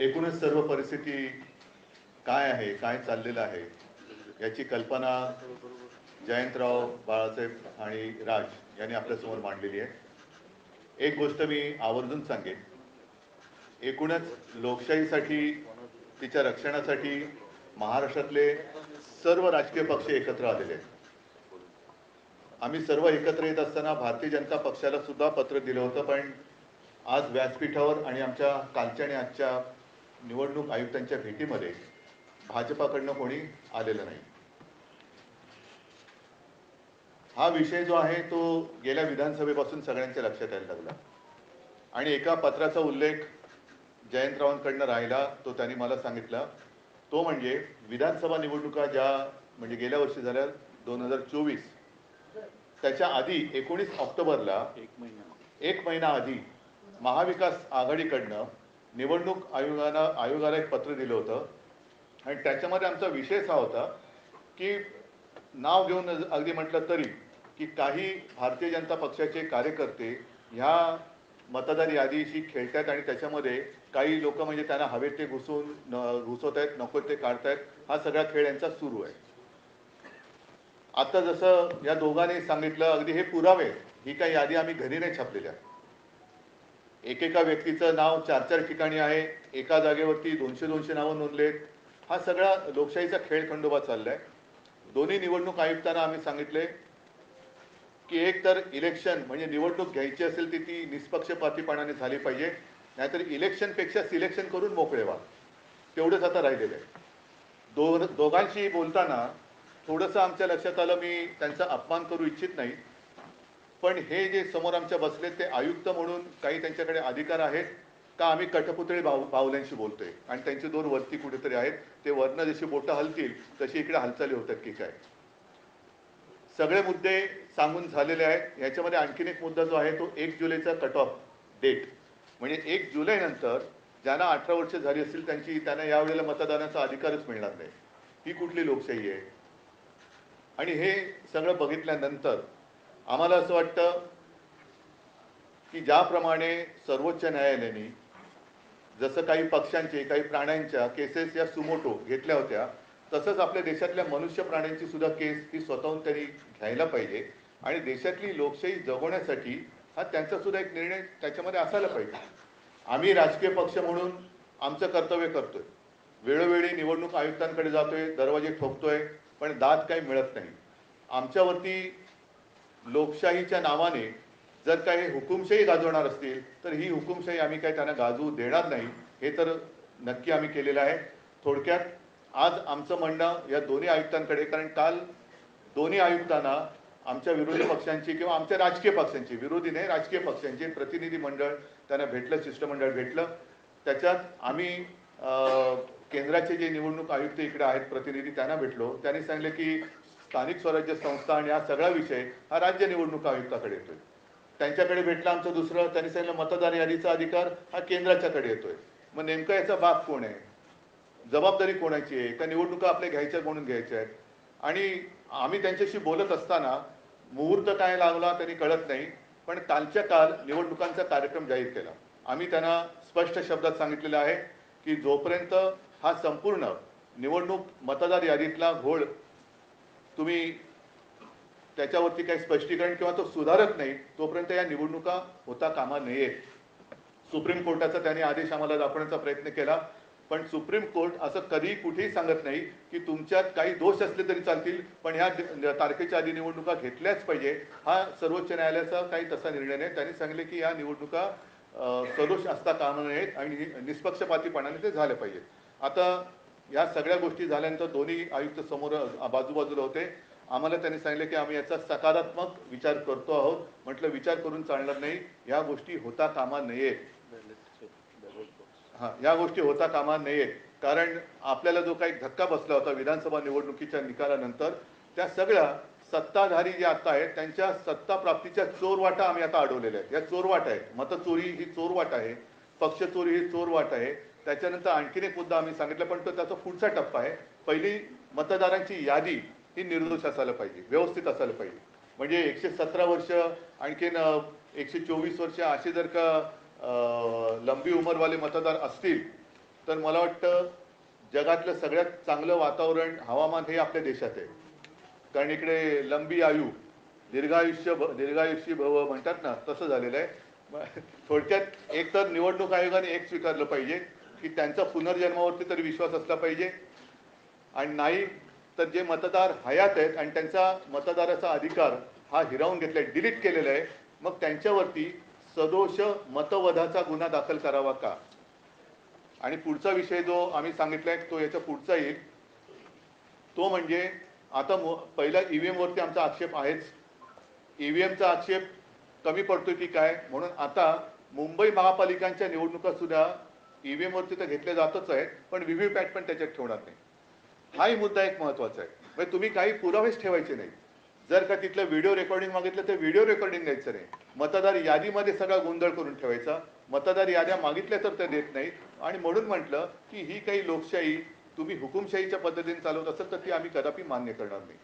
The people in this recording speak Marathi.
एकूणच सर्व परिस्थिती काय आहे, काय चाललेलं आहे याची कल्पना जयंतराव, बाळासाहेब आणि राज यांनी आपल्यासमोर मांडलेली आहे. एक गोष्ट मी आवर्जून सांगेन, एकूणच लोकशाहीसाठी, तिच्या रक्षणासाठी महाराष्ट्रातले सर्व राजकीय पक्ष एकत्र आलेले आहेत. आम्ही सर्व एकत्र येत असताना भारतीय जनता पक्षाला सुद्धा पत्र दिलं होतं, पण आज व्यासपीठावर आणि आमच्या कालच्या आणि आजच्या निवडणूक आयुक्तांच्या भेटीमध्ये भाजपाकडनं कोणी आलेलं नाही. हा विषय जो आहे तो गेल्या विधानसभेपासून सगळ्यांच्या लक्षात यायला लागला आणि एका पत्राचा उल्लेख जयंतरावांकडनं राहिला, तो त्यांनी मला सांगितला. तो म्हणजे विधानसभा निवडणुका ज्या म्हणजे गेल्या वर्षी झाल्या 2024, त्याच्या आधी 19 ऑक्टोबरला एक महिना आधी महाविकास आघाडीकडनं निवडणूक आयोगाला एक पत्र दिलं होतं आणि त्याच्यामध्ये आमचा विषय हा होता की नाव घेऊन अगदी म्हटलं तरी की काही भारतीय जनता पक्षाचे कार्यकर्ते ह्या मतदार यादीशी खेळतात आणि त्याच्यामध्ये काही लोक म्हणजे त्यांना हवे ते घुसवत आहेत, नको ते काढतायत. हा सगळा खेळ यांचा सुरू आहे. आता जसं या दोघांनी सांगितलं, अगदी हे पुरावे, ही काही यादी आम्ही घरी नाही छापलेल्या. एकेका व्यक्तीचं नाव 4-4 ठिकाणी आहे, एका जागेवरती 200-200 नावं नोंदलेत. हा सगळा लोकशाहीचा खेळ खंडोबा चाललाय. दोन्ही निवडणूक आयुक्तांना आम्ही सांगितले की एक तर इलेक्शन म्हणजे निवडणूक घ्यायची असेल तर ती निष्पक्षपातीपणाने झाली पाहिजे, नाहीतर इलेक्शनपेक्षा सिलेक्शन करून मोकळे व्हा. तेवढंच आता राहिलेलं आहे. दोघांशी बोलताना थोडंसं आमच्या लक्षात आलं, मी त्यांचा अपमान करू इच्छित नाही, पण हे जे समोर आमच्या बसलेत ते आयुक्त म्हणून काही त्यांच्याकडे अधिकार आहेत का आम्ही कठपुतळी बाहुल्यांशी बोलतोय आणि त्यांचे दोन वरती कुठेतरी आहेत, ते वरनं जशी बोटं हलतील तशी इकडे हालचाली होतात की काय. सगळे मुद्दे सांगून झालेले आहेत. याच्यामध्ये आणखीन एक मुद्दा जो आहे तो 1 जुलैचा कट ऑफ डेट, म्हणजे 1 जुलै नंतर ज्यांना 18 वर्ष झाली असतील त्यांना यावेळेला मतदानाचा अधिकारच मिळणार नाही. ही कुठली लोकशाही आहे. आणि हे सगळं बघितल्यानंतर आम्हाला असं वाटतं की ज्याप्रमाणे सर्वोच्च न्यायालयाने जसं काही पक्षांचे, काही प्राण्यांच्या केसेस या सुमोटो घेतल्या होत्या, तसंच आपल्या देशातल्या मनुष्य प्राण्यांची सुद्धा केस ही स्वतःहून त्यांनी घ्यायला पाहिजे आणि देशातली लोकशाही जगवण्यासाठी हा त्यांचा सुद्धा एक निर्णय त्याच्यामध्ये असायला पाहिजे. आम्ही राजकीय पक्ष म्हणून आमचं कर्तव्य करतोय, वेळोवेळी निवडणूक आयुक्तांकडे जातोय, दरवाजे ठोकतोय, पण दाद काही मिळत नाही. आमच्यावरती लोकशाहीच्या नावाने जर काही हुकुमशाही गाजवणार असतील तर ही हुकुमशाही आम्ही काही त्यांना गाजवू देणार नाही, हे तर नक्की आम्ही केलेलं आहे. थोडक्यात आज आमचं म्हणणं या दोन्ही आयुक्तांकडे, कारण काल दोन्ही आयुक्तांना आमच्या विरोधी पक्षांची किंवा आमच्या राजकीय पक्षांची, विरोधी नाही राजकीय पक्षांचे प्रतिनिधी मंडळ त्यांना भेटलं, शिष्टमंडळ भेटलं. त्याच्यात आम्ही केंद्राचे जे निवडणूक आयुक्त इकडे आहेत प्रतिनिधी त्यांना भेटलो. त्यांनी सांगितले की स्थानिक स्वराज्य संस्था आणि हा सगळा विषय हा राज्य निवडणूक आयुक्ताकडे येतोय. त्यांच्याकडे भेटलं आमचं दुसरं, त्यांनी सांगितलं मतदार यादीचा अधिकार हा केंद्राच्याकडे येतोय. मग नेमका याचा बाप कोण आहे, जबाबदारी कोणाची आहे, का निवडणुका आपल्या घ्यायच्या म्हणून घ्यायच्या आहेत. आणि आम्ही त्यांच्याशी बोलत असताना मुहूर्त काय लागला त्यांनी कळत नाही, पण कालच्या काल निवडणुकांचा कार्यक्रम जाहीर केला. आम्ही त्यांना स्पष्ट शब्दात सांगितलेलं आहे की जोपर्यंत हा संपूर्ण निवडणूक मतदार यादीतला घोळ तुम्ही त्याच्यावरती काही स्पष्टीकरण किंवा तो सुधारत नाही, तोपर्यंत या निवडणुका होता कामा नयेत. सुप्रीम कोर्टाचा त्यांनी आदेश आम्हाला दाखवण्याचा प्रयत्न केला, पण सुप्रीम कोर्ट असं कधी कुठेही सांगत नाही की तुमच्यात काही दोष असले तरी चालतील, पण ह्या तारखेच्या आधी निवडणुका घेतल्याच पाहिजे. हा सर्वोच्च न्यायालयाचा काही तसा निर्णय नाही. त्यांनी सांगितले की या निवडणुका सदोष असता कामा नयेत आणि निष्पक्षपातीपणाने ते झाले पाहिजेत. आता या सगळ्या गोष्टी झाल्यानंतर दोन्ही आयुक्त समोर बाजूबाजूला होते. आम्हाला त्यांनी सांगितले की आम्ही याचा सकारात्मक विचार करतो आहोत. म्हटलं विचार करून चालणार नाही, या गोष्टी होता कामा नयेत. या गोष्टी होता कामा नयेत, कारण आपल्याला जो काही धक्का बसला होता विधानसभा निवडणुकीच्या निकालानंतर, त्या सगळ्या सत्ताधारी जे आता आहेत त्यांच्या सत्ता प्राप्तीच्या चोरवाटा आम्ही आता अडवलेल्या आहेत. या चोरवाटा आहेत. मतचोरी ही चोरवाट आहे, पक्षचोरी ही चोरवाट आहे. त्याच्यानंतर आणखीन एक मुद्दा आम्ही सांगितला, पण तो त्याचा पुढचा टप्पा आहे. पहिली मतदारांची यादी ही निर्दोष असायला पाहिजे, व्यवस्थित असायला पाहिजे. म्हणजे 117 वर्ष आणखीन 124 वर्ष असे जर का लंबी उमरवाले मतदार असतील तर मला वाटतं जगातलं सगळ्यात चांगलं वातावरण, हवामान हे आपल्या देशात आहे. कारण इकडे लंबी आयु, दीर्घायुष्य भव म्हणतात ना, तसं झालेलं आहे. थोडक्यात एक तर निवडणूक आयोगाने एक स्वीकारलं पाहिजे की त्यांचा पुनर्जन्मावरती तरी विश्वास असला पाहिजे, आणि नाही तर जे मतदार हयात आहेत आणि त्यांचा मतदाराचा अधिकार हा हिरावून घेतलाय, डिलीट केलेला आहे, मग त्यांच्यावरती सदोष मतवधाचा गुन्हा दाखल करावा का? आणि पुढचा विषय जो आम्ही सांगितलाय तो याच्या पुढचा येईल, तो म्हणजे आता पहिला ईव्हीएम वरती आमचा आक्षेप आहेच. ईव्हीएमचा आक्षेप कमी पडतोय की काय, म्हणून आता मुंबई महापालिकांच्या निवडणुका सुद्धा ईव्हीएम वरती तर घेतल्या जातच आहेत, पण व्हीव्हीपॅट पण त्याच्यात ठेवणार नाही. हाही मुद्दा एक महत्वाचा आहे. म्हणजे तुम्ही काही पुरावेच ठेवायचे नाही. जर का तिथलं व्हिडिओ रेकॉर्डिंग मागितलं तर व्हिडिओ रेकॉर्डिंग द्यायचं नाही. मतदार यादीमध्ये सगळा गोंधळ करून ठेवायचा. मतदार याद्या मागितल्या तर ते देत नाहीत. आणि म्हणून म्हटलं की ही काही लोकशाही तुम्ही हुकुमशाहीच्या पद्धतीने चालवत असेल तर ती आम्ही कदापि मान्य करणार नाही.